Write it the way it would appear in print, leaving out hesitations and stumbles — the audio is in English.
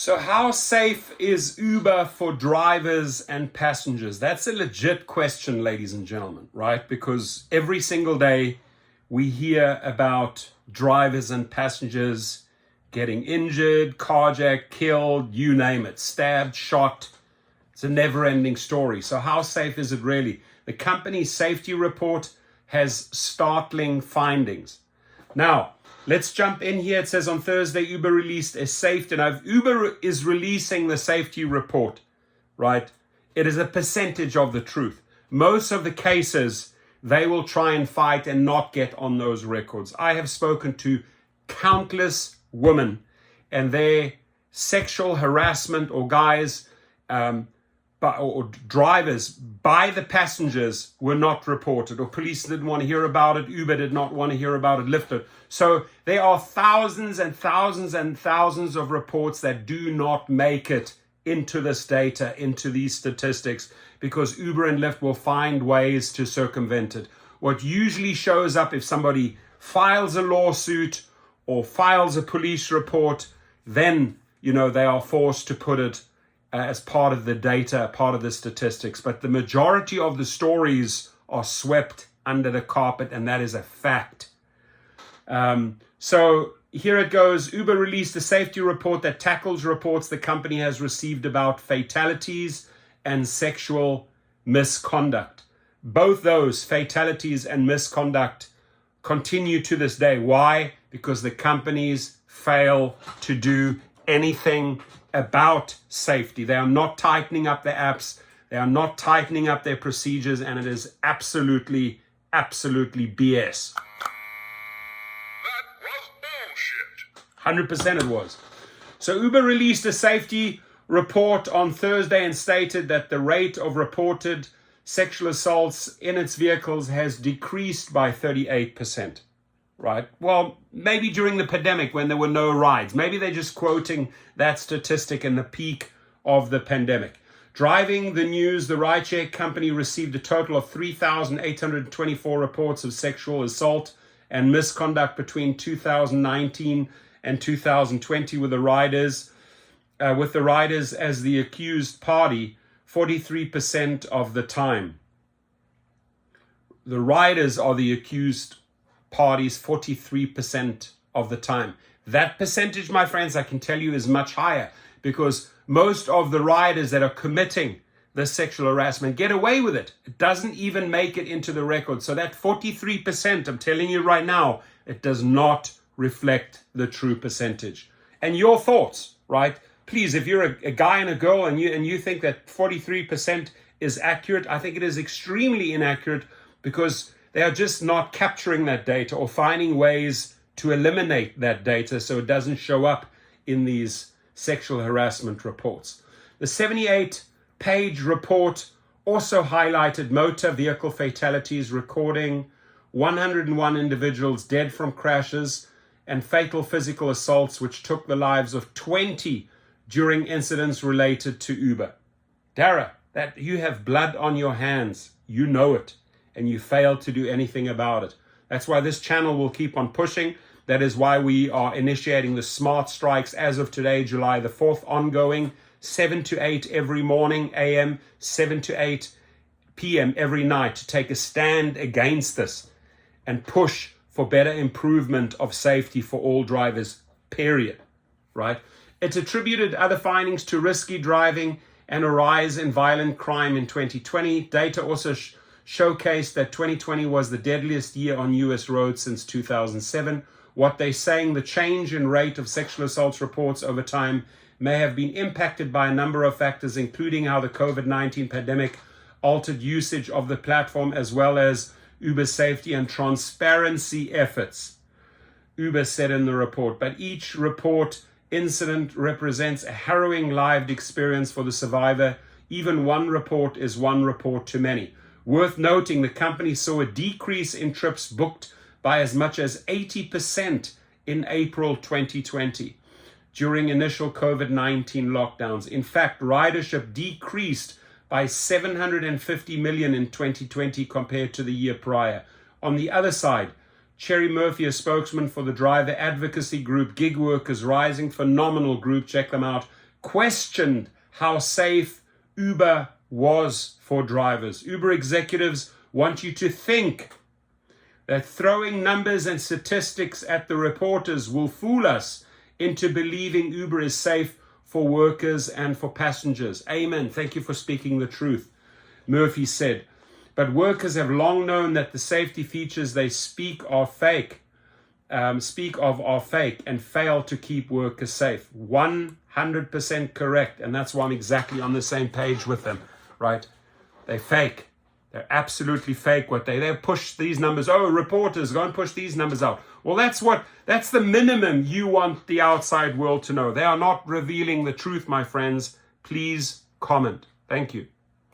So how safe is Uber for drivers and passengers? That's a legit question, ladies and gentlemen, right? Because every single day we hear about drivers and passengers getting injured, carjacked, killed, you name it, stabbed, shot. It's a never-ending story. So how safe is it really? The company's safety report has startling findings. Now, let's jump in here. It says on Thursday, Uber released a safety. Now, if Uber is releasing the safety report, right, it is a percentage of the truth. Most of the cases, they will try and fight and not get on those records. I have spoken to countless women and their sexual harassment or guys or drivers by the passengers were not reported, or police didn't want to hear about it, Uber did not want to hear about it, Lyft. So there are thousands and thousands and thousands of reports that do not make it into this data, into these statistics, because Uber and Lyft will find ways to circumvent it. What usually shows up if somebody files a lawsuit or files a police report, then, they are forced to put it as part of the data, part of the statistics. But the majority of the stories are swept under the carpet, and that is a fact. So here it goes. Uber released a safety report that tackles reports the company has received about fatalities and sexual misconduct. Both those, fatalities and misconduct, continue to this day. Why? Because the companies fail to do anything about safety. They are not tightening up their apps. They are not tightening up their procedures, and it is absolutely BS. That was bullshit. 100% it was. So Uber released a safety report on Thursday and stated that the rate of reported sexual assaults in its vehicles has decreased by 38%. Right? Well, maybe during the pandemic when there were no rides. Maybe they're just quoting that statistic in the peak of the pandemic. Driving the news, the Rideshare company received a total of 3,824 reports of sexual assault and misconduct between 2019 and 2020 with the riders as the accused party 43% of the time. The riders are the accused parties 43% of the time. That percentage, my friends, I can tell you is much higher, because most of the riders that are committing the sexual harassment get away with it. It doesn't even make it into the record. So that 43%, I'm telling you right now, it does not reflect the true percentage. And your thoughts, right? Please, if you're a guy and a girl and you think that 43% is accurate, I think it is extremely inaccurate, because they are just not capturing that data or finding ways to eliminate that data so it doesn't show up in these sexual harassment reports. The 78-page report also highlighted motor vehicle fatalities, recording 101 individuals dead from crashes and fatal physical assaults, which took the lives of 20 during incidents related to Uber. Dara, that you have blood on your hands. You know it. And you fail to do anything about it. That's why this channel will keep on pushing. That is why we are initiating the Smart Strikes as of today, July the 4th, ongoing, 7 to 8 every morning, AM, 7 to 8 PM every night, to take a stand against this and push for better improvement of safety for all drivers, period, right? It attributed other findings to risky driving and a rise in violent crime in 2020. Data also showcased that 2020 was the deadliest year on US roads since 2007. What they're saying, the change in rate of sexual assaults reports over time may have been impacted by a number of factors, including how the COVID-19 pandemic altered usage of the platform, as well as Uber's safety and transparency efforts, Uber said in the report. But each report incident represents a harrowing lived experience for the survivor. Even one report is one report too many. Worth noting, the company saw a decrease in trips booked by as much as 80% in April 2020 during initial COVID-19 lockdowns. In fact, ridership decreased by 750 million in 2020 compared to the year prior. On the other side, Cherry Murphy, a spokesman for the driver advocacy group Gig Workers Rising, phenomenal group, check them out, questioned how safe Uber was for drivers. Uber executives want you to think that throwing numbers and statistics at the reporters will fool us into believing Uber is safe for workers and for passengers. Amen. Thank you for speaking the truth. Murphy said, but workers have long known that the safety features they speak of are fake and fail to keep workers safe. 100% correct. And that's why I'm exactly on the same page with them, right? They fake. They're absolutely fake. They push these numbers. Oh, reporters, go and push these numbers out. Well, that's the minimum you want the outside world to know. They are not revealing the truth, my friends. Please comment. Thank you.